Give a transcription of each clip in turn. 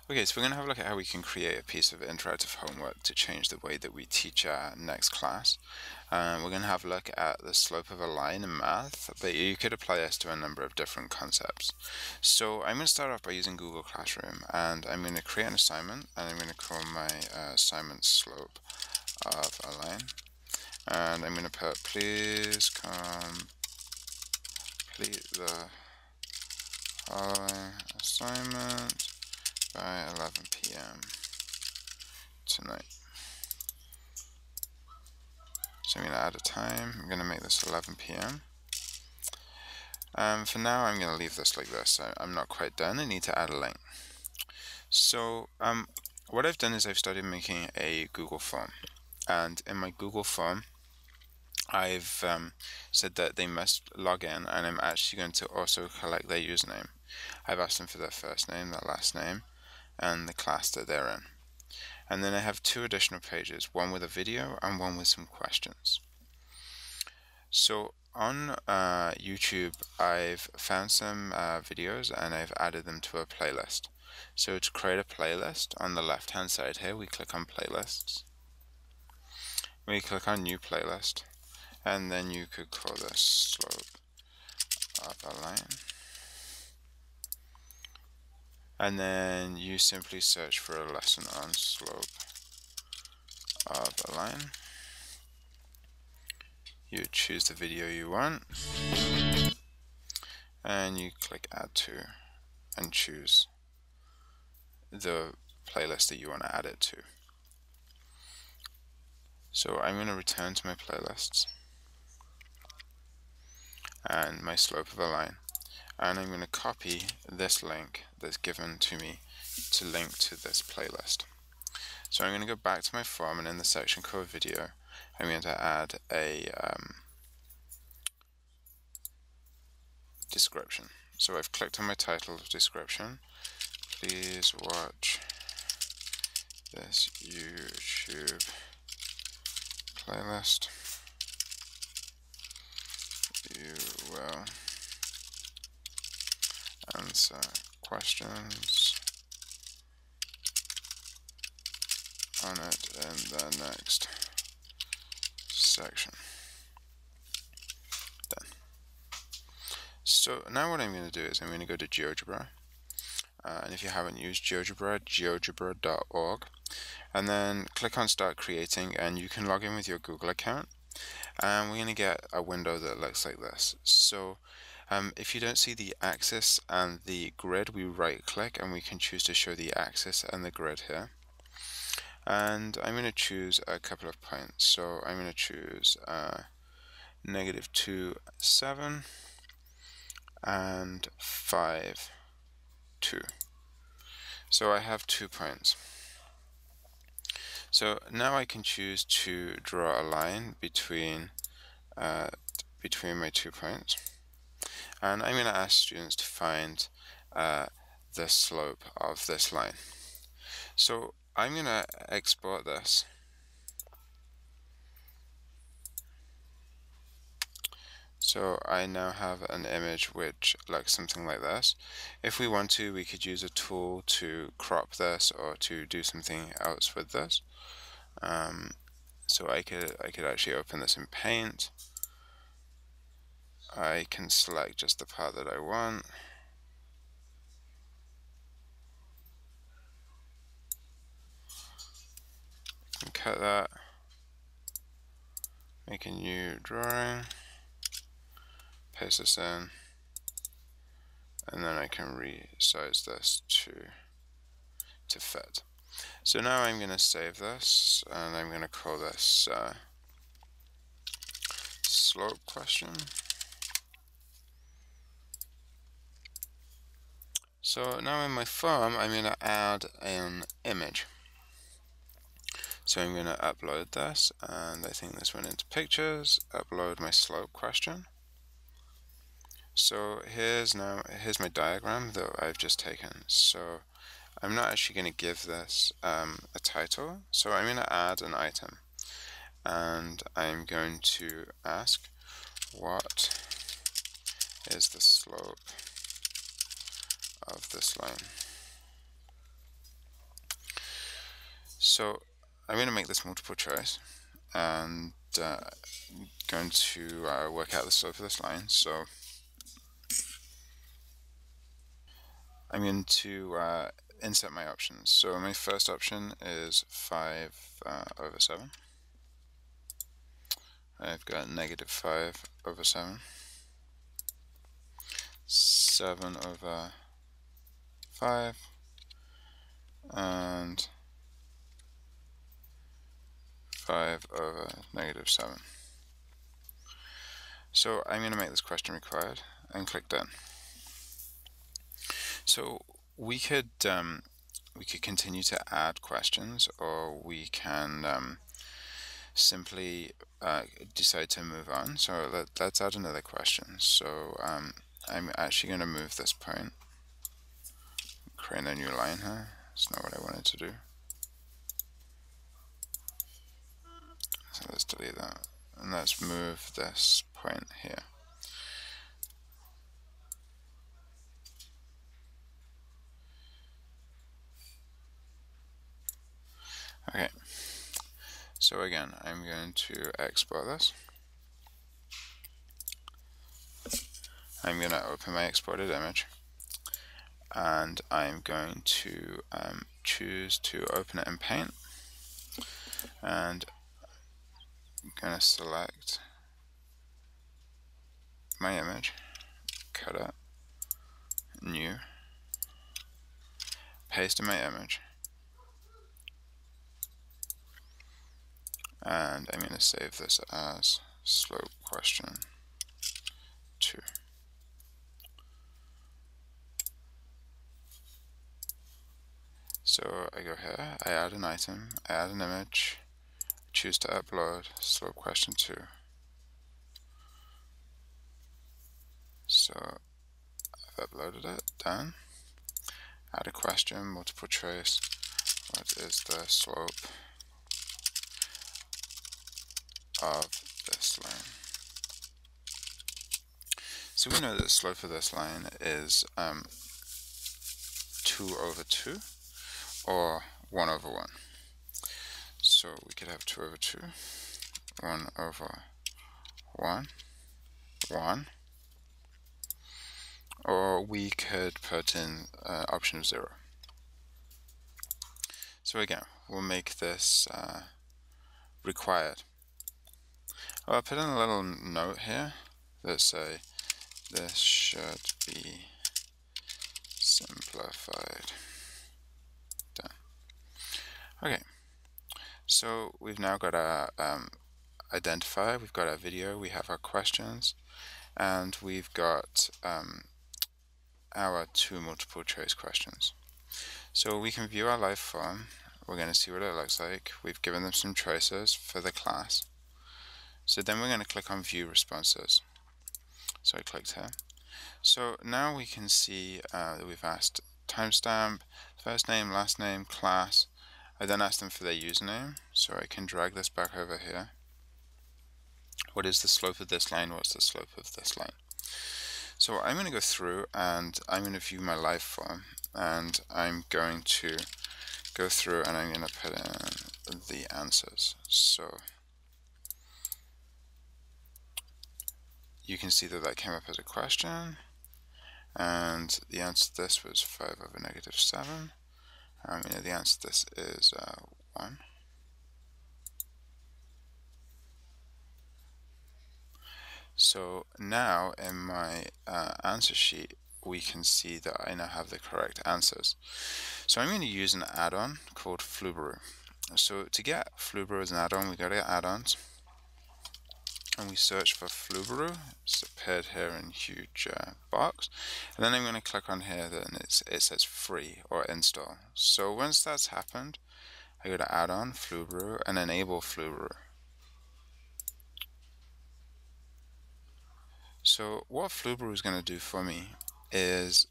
Okay, so we're going to have a look at how we can create a piece of interactive homework to change the way that we teach our next class. We're going to have a look at the slope of a line in math, but you could apply this to a number of different concepts. So I'm going to start off by using Google Classroom, and I'm going to create an assignment, and I'm going to call my assignment slope of a line. And I'm going to put, please complete the following assignment by 11 p.m. tonight. So I'm going to add a time. I'm going to make this 11 p.m. For now, I'm going to leave this like this. I'm not quite done. I need to add a link. So what I've done is I've started making a Google form. And in my Google form, I've said that they must log in, and I'm actually going to also collect their username. I've asked them for their first name, their last name, and the class that they're in. And then I have two additional pages, one with a video and one with some questions. So on YouTube, I've found some videos and I've added them to a playlist. So to create a playlist, on the left hand side here, we click on playlists. We click on new playlist, and then you could call this slope of a line. And then you simply search for a lesson on slope of a line. You choose the video you want, and you click add to, and choose the playlist that you want to add it to. So I'm going to return to my playlists and my slope of a line, and I'm going to copy this link that's given to me to link to this playlist. So I'm going to go back to my form, and in the section called video, I'm going to add a description. So I've clicked on my title description. Please watch this YouTube playlist. You will answer questions on it in the next section. Done. So now what I'm going to do is I'm going to go to GeoGebra. And if you haven't used GeoGebra, geogebra.org, and then click on Start Creating, and you can log in with your Google account. And we're going to get a window that looks like this. So if you don't see the axis and the grid, we right click and we can choose to show the axis and the grid here. And I'm going to choose a couple of points. So I'm going to choose -2, 7 and 5, 2. So I have 2 points. So now I can choose to draw a line between my 2 points, and I'm going to ask students to find the slope of this line. So I'm going to export this. So I now have an image which looks something like this. If we want to, we could use a tool to crop this or to do something else with this. So I could actually open this in Paint. I can select just the part that I want. And cut that. Make a new drawing. Paste this in. And then I can resize this to fit. So now I'm going to save this, and I'm going to call this slope question. So now in my form, I'm going to add an image. So I'm going to upload this, and I think this went into pictures, upload my slope question. So here's my diagram that I've just taken. So I'm not actually going to give this a title, so I'm going to add an item, and I'm going to ask, what is the slope of this line? So I'm going to make this multiple choice and going to work out the slope of this line. So I'm going to insert my options. So my first option is 5 over 7. I've got negative 5 over 7, 7 over 5, and 5 over negative 7. So I'm going to make this question required and click done. So we could continue to add questions, or we can simply decide to move on. So let's add another question. So I'm actually going to move this point, create a new line here. That's not what I wanted to do. So let's delete that, and let's move this point here. Okay, so again, I'm going to export this. I'm going to open my exported image, and I'm going to choose to open it in Paint, and I'm going to select my image, cut it, new, paste in my image, and I'm going to save this as slope question 2. So I go here, I add an item, I add an image, choose to upload slope question 2. So I've uploaded it, done. Add a question, multiple choice. What is the slope of this line? So we know that the slope of this line is 2 over 2 or 1 over 1. So we could have 2 over 2, 1 over 1, 1. Or we could put in option 0. So again, we'll make this required. I'll put in a little note here that say this should be simplified. Done. Okay, so we've now got our identifier, we've got our video, we have our questions, and we've got our 2 multiple choice questions. So we can view our live form. We're going to see what it looks like. We've given them some choices for the class. So then we're going to click on view responses. So I clicked here. So now we can see that we've asked timestamp, first name, last name, class. I then asked them for their username, so I can drag this back over here. What is the slope of this line? What's the slope of this line? So I'm going to go through and I'm going to view my live form, and I'm going to go through and I'm going to put in the answers. So you can see that that came up as a question, and the answer to this was 5 over negative 7. The answer to this is 1. So now in my answer sheet, we can see that I now have the correct answers. So I'm going to use an add-on called Flubaroo. So to get Flubaroo as an add-on, we go to add-ons, and we search for Flubaroo. It's appeared here in a huge box, and then I'm going to click on here, then it says free or install. So once that's happened, I go to add-on Flubaroo and enable Flubaroo. So what Flubaroo is going to do for me is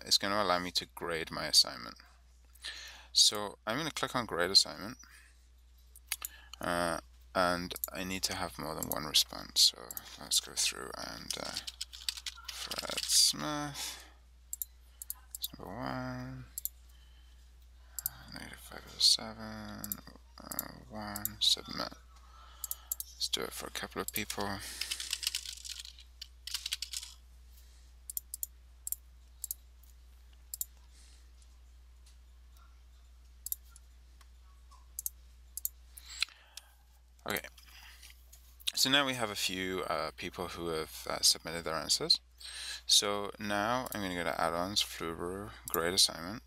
it's going to allow me to grade my assignment. So I'm going to click on grade assignment, and I need to have more than one response. So let's go through and Fred Smith, that's number 1, negative 507, 1, submit. Let's do it for a couple of people. Okay, so now we have a few people who have submitted their answers. So now I'm going to go to Add-ons, Flubero, Grade Assignment.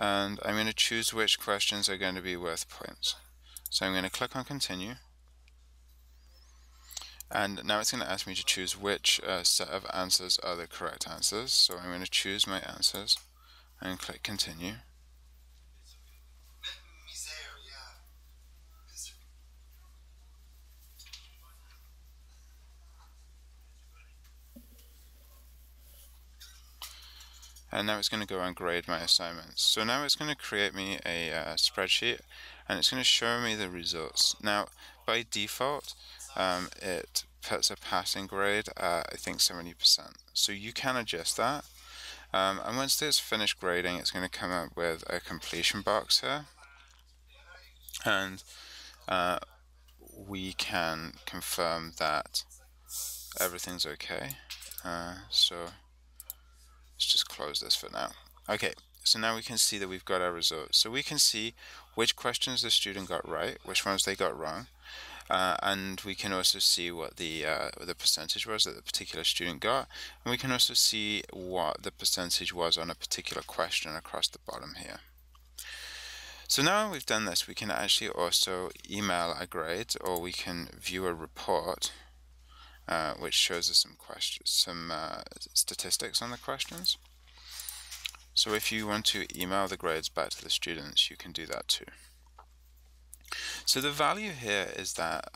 And I'm going to choose which questions are going to be worth points. So I'm going to click on Continue. And now it's going to ask me to choose which set of answers are the correct answers. So I'm going to choose my answers and click Continue. And now it's going to go and grade my assignments. So now it's going to create me a spreadsheet, and it's going to show me the results. Now, by default, it puts a passing grade at, I think, 70%. So you can adjust that. And once it's finished grading, it's going to come up with a completion box here. And we can confirm that everything's okay. So let's just close this for now. Okay, so now we can see that we've got our results. So we can see which questions the student got right, which ones they got wrong, and we can also see what the percentage was that the particular student got, and we can also see what the percentage was on a particular question across the bottom here. So now we've done this, we can actually also email a grade, or we can view a report which shows us some questions, some statistics on the questions. So if you want to email the grades back to the students, you can do that too. So the value here is that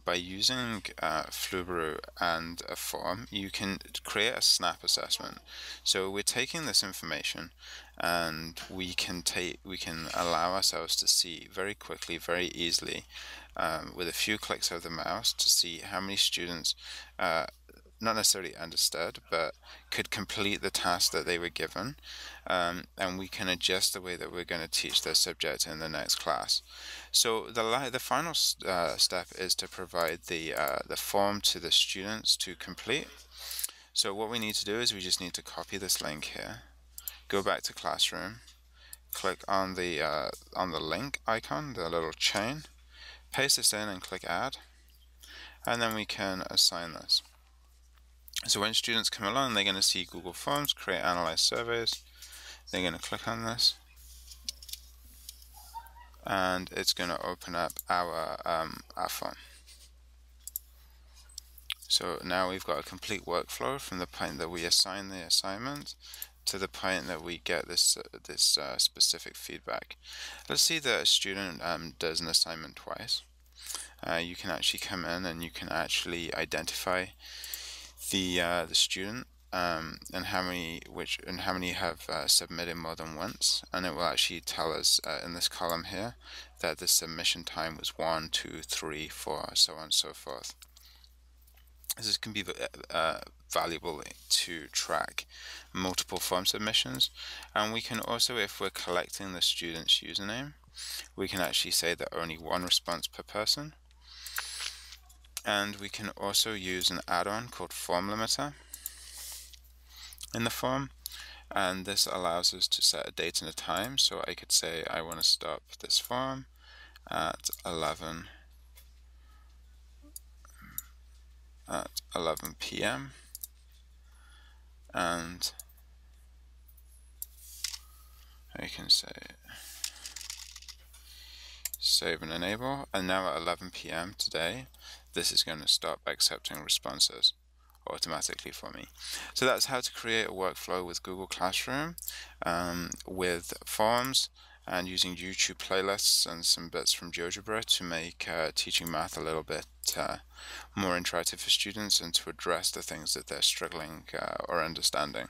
by using Flubero and a form, you can create a snap assessment. So we're taking this information, and we can allow ourselves to see very quickly, very easily, with a few clicks of the mouse, to see how many students not necessarily understood, but could complete the task that they were given, and we can adjust the way that we're going to teach this subject in the next class. So the final step is to provide the form to the students to complete. So what we need to do is we just need to copy this link here, go back to Classroom, click on the link icon, the little chain, paste this in and click Add, and then we can assign this. So when students come along, they're going to see Google Forms, create analyze surveys. They're going to click on this, and it's going to open up our form. So now we've got a complete workflow from the point that we assign the assignment to the point that we get this specific feedback. Let's see that a student does an assignment twice. You can actually come in and you can actually identify the student and how many have submitted more than once, and it will actually tell us in this column here that the submission time was 1, 2, 3, 4, so on and so forth. This can be valuable to track multiple form submissions, and we can also, if we're collecting the student's username, we can actually say that only one response per person. And we can also use an add-on called Form Limiter in the form, and this allows us to set a date and a time. So I could say I want to stop this form at 11 p.m. and I can say save and enable, and now at 11 p.m. today, this is going to stop accepting responses automatically for me. So that's how to create a workflow with Google Classroom with forms, and using YouTube playlists and some bits from GeoGebra to make teaching math a little bit more interactive for students and to address the things that they're struggling or understanding.